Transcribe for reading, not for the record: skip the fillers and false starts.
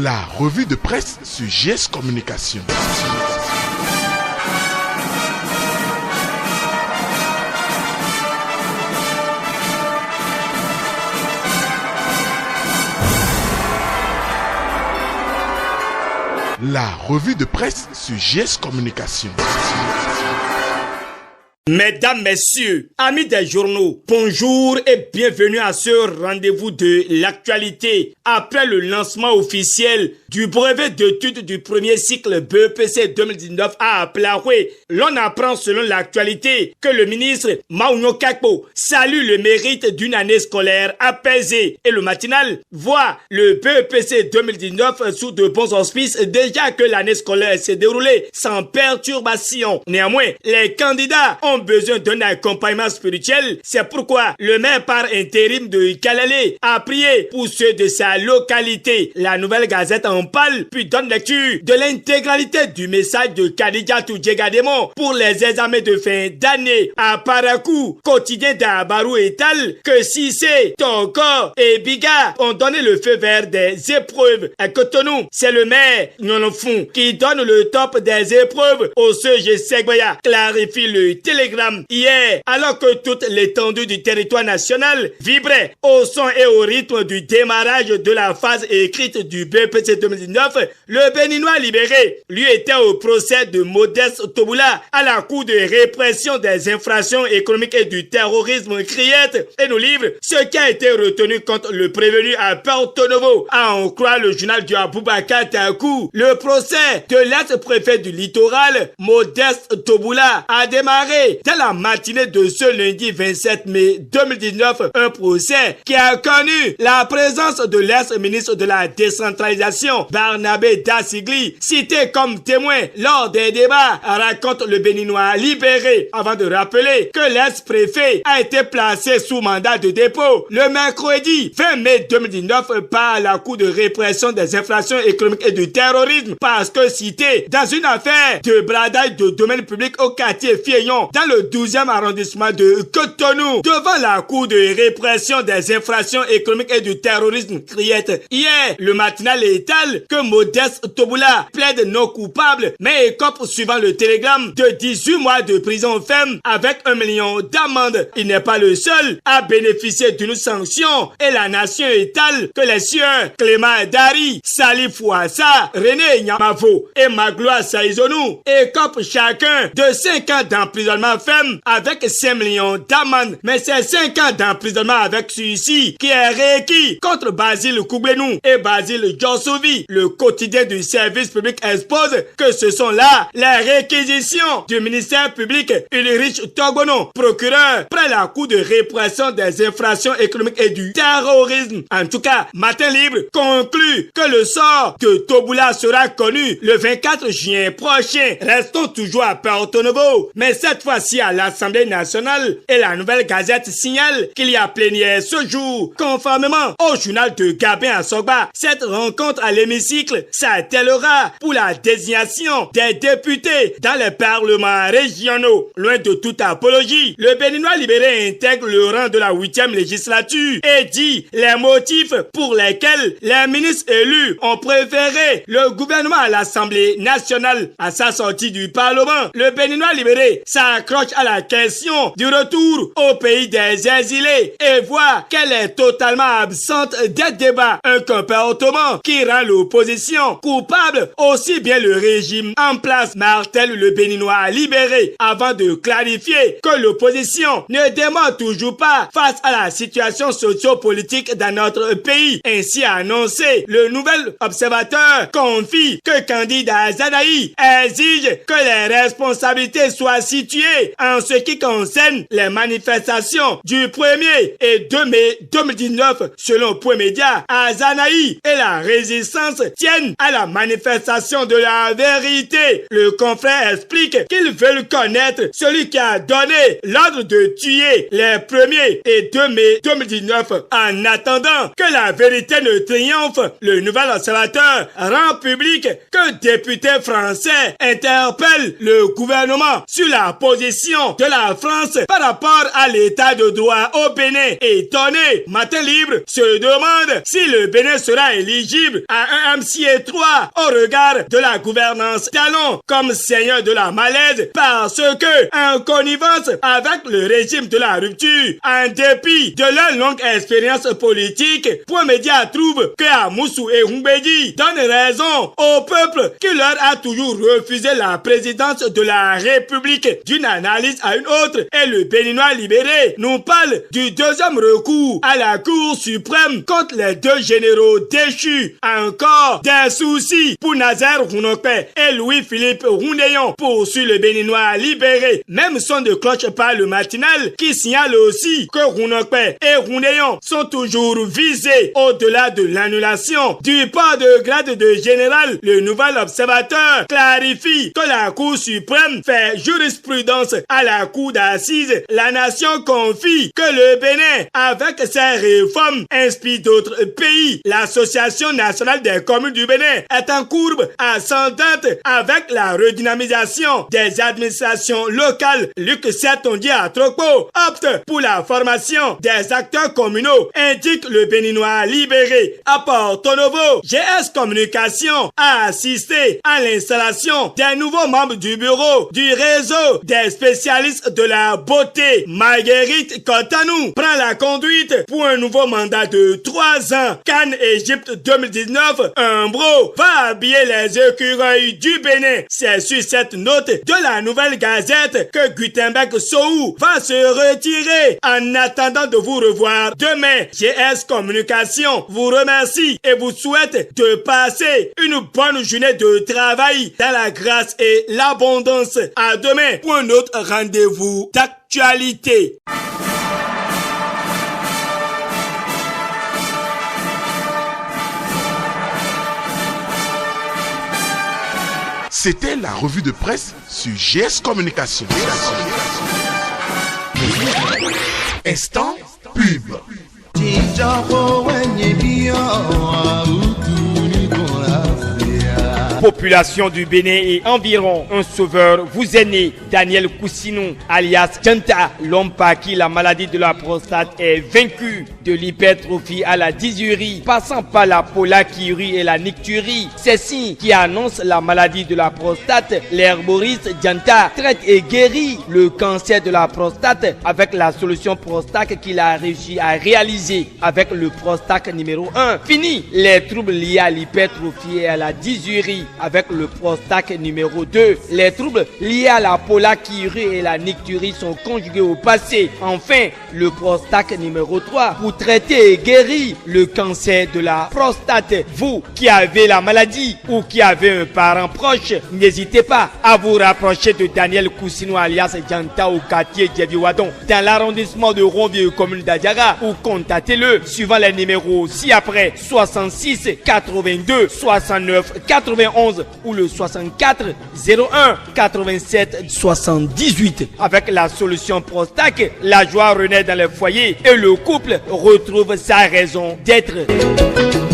La revue de presse sur GS Communication. La revue de presse sur GS Communication. Mesdames, Messieurs, amis des journaux, bonjour et bienvenue à ce rendez-vous de l'actualité. Après le lancement officiel du brevet d'études du premier cycle BEPC 2019 à Plaoué, l'on apprend selon l'actualité que le ministre Maounyo Kakpo salue le mérite d'une année scolaire apaisée et le matinal voit le BEPC 2019 sous de bons auspices déjà que l'année scolaire s'est déroulée sans perturbation. Néanmoins, les candidats ont besoin d'un accompagnement spirituel. C'est pourquoi le maire par intérim de Kalalé a prié pour ceux de sa localité. La Nouvelle Gazette en parle puis donne lecture de l'intégralité du message de Kadijatou Djegademo pour les examens de fin d'année. À Parakou, quotidien d'Abarou et Tal, que Sissé, Toko et Biga ont donné le feu vert des épreuves. À Cotonou, c'est le maire Nyonofou qui donne le top des épreuves au CG Segwaya, clarifie le Télégramme. Hier, alors que toute l'étendue du territoire national vibrait au son et au rythme du démarrage de la phase écrite du BEPC 2019, le Béninois libéré, lui, était au procès de Modeste Toboula à la Cour de répression des infractions économiques et du terrorisme criette et nous livre ce qui a été retenu contre le prévenu à Porto Novo. À en croire le journal du Aboubakar Takou, le procès de l'ex-préfet du littoral, Modeste Toboula, a démarré dès la matinée de ce lundi 27 mai 2019, un procès qui a connu la présence de l'ex-ministre de la décentralisation, Barnabé Dassigli, cité comme témoin lors des débats, raconte le Béninois libéré, avant de rappeler que l'ex-préfet a été placé sous mandat de dépôt le mercredi 20 mai 2019 par la Cour de répression des infractions économiques et du terrorisme parce que cité dans une affaire de bradage de domaine public au quartier Fieillon dans le 12e arrondissement de Cotonou devant la Cour de répression des infractions économiques et du terrorisme criette. Hier, le matinal étale que Modeste Toboula plaide non coupable mais écope suivant le télégramme de 18 mois de prison ferme avec 1 million d'amende. Il n'est pas le seul à bénéficier d'une sanction et la nation étale que les sieurs Clément Dari, Salif Ouassa, René Nyamavo et Magloire Saïzonou écopent chacun de 5 ans d'emprisonnement ferme avec 5 millions d'amende. Mais c'est 5 ans d'emprisonnement avec celui-ci qui est requis contre Basile Koublenou et Basile Djossovi. Le quotidien du service public expose que ce sont là les réquisitions du ministère public Ulrich Togono, procureur près la Cour de répression des infractions économiques et du terrorisme. En tout cas, Matin Libre conclut que le sort de Toboula sera connu le 24 juin prochain. Restons toujours à Porto Novo, mais cette fois-ci à l'Assemblée nationale, et la Nouvelle Gazette signale qu'il y a plénière ce jour. Conformément au journal de Gabin Assogba, cette rencontre à l'hémicycle s'attellera pour la désignation des députés dans les parlements régionaux. Loin de toute apologie, le Béninois libéré intègre le rang de la 8e législature et dit les motifs pour lesquels les ministres élus ont préféré le gouvernement à l'Assemblée nationale. À sa sortie du Parlement, le Béninois libéré s'accroche à la question du retour au pays des exilés et voit qu'elle est totalement absente des débats. Un comportement qui rend l'opposition coupable, aussi bien le régime en place, martèle le Béninois libéré, avant de clarifier que l'opposition ne dément toujours pas face à la situation socio-politique dans notre pays. Ainsi annoncé, le nouvel observateur confie que candidat Zanaï exige que les responsabilités soient situées en ce qui concerne les manifestations du 1er et 2 mai 2019. Selon Point Média, Azanaï et la résistance tiennent à la manifestation de la vérité. Le confrère explique qu'ils veulent connaître celui qui a donné l'ordre de tuer les 1er et 2 mai 2019. En attendant que la vérité ne triomphe, le nouvel observateur rend public qu'un député français interpelle le gouvernement sur la position position de la France par rapport à l'état de droit au Bénin. Étonné, Matin Libre se demande si le Bénin sera éligible à un MCA3 au regard de la gouvernance talon comme seigneur de la malaise parce que, en connivence avec le régime de la rupture, en dépit de leur longue expérience politique, Point Média trouve que Amoussou et Humbedi donnent raison au peuple qui leur a toujours refusé la présidence de la République. D'une analyse à une autre, et le Béninois libéré nous parle du deuxième recours à la Cour suprême contre les deux généraux déchus. Encore des soucis pour Nazaire Rounokpe et Louis-Philippe Roundéon, poursuit le Béninois libéré. Même son de cloche par le matinal qui signale aussi que Rounokpe et Roundéon sont toujours visés au-delà de l'annulation du port de grade de général. Le nouvel observateur clarifie que la Cour suprême fait jurisprudence à la Cour d'assises. La nation confie que le Bénin, avec ses réformes, inspire d'autres pays. L'Association nationale des communes du Bénin est en courbe ascendante avec la redynamisation des administrations locales. Luc Sertondier à Tropo opte pour la formation des acteurs communaux, indique le Béninois libéré. À Porto Novo, GS Communication a assisté à l'installation des nouveaux membres du bureau du réseau des spécialistes de la beauté. Marguerite Kotanou prend la conduite pour un nouveau mandat de 3 ans. Cannes Égypte 2019, Umbro va habiller les écureuils du Bénin. C'est sur cette note de la Nouvelle Gazette que Gutenberg Sohou va se retirer. En attendant de vous revoir demain, GS Communication vous remercie et vous souhaite de passer une bonne journée de travail dans la grâce et l'abondance. À demain pour un autre rendez-vous d'actualité. C'était la revue de presse sur GS Communication. Instant pub. Population du Bénin et environ, un sauveur vous est né, Daniel Koussinou, alias Djanta, l'homme par qui la maladie de la prostate est vaincue, de l'hypertrophie à la dysurie, passant par la pollakiurie et la nicturie. Ces signes qui annoncent la maladie de la prostate, l'herboriste Djanta traite et guérit le cancer de la prostate avec la solution Prostac qu'il a réussi à réaliser avec le Prostac numéro 1. Fini les troubles liés à l'hypertrophie et à la dysurie avec le Prostac numéro 2. Les troubles liés à la pollakiurie et la nicturie sont conjugués au passé. Enfin, le Prostac numéro 3 pour traiter et guérir le cancer de la prostate. Vous qui avez la maladie ou qui avez un parent proche, n'hésitez pas à vous rapprocher de Daniel Koussinou alias Djanta au quartier Djeviwadon dans l'arrondissement de Ronvieux, commune d'Adiaga, ou contactez-le suivant les numéros ci-après 66 82 69 91 ou le 64 01 87 78. Avec la solution Prostac, la joie renaît dans les foyers et le couple retrouve sa raison d'être.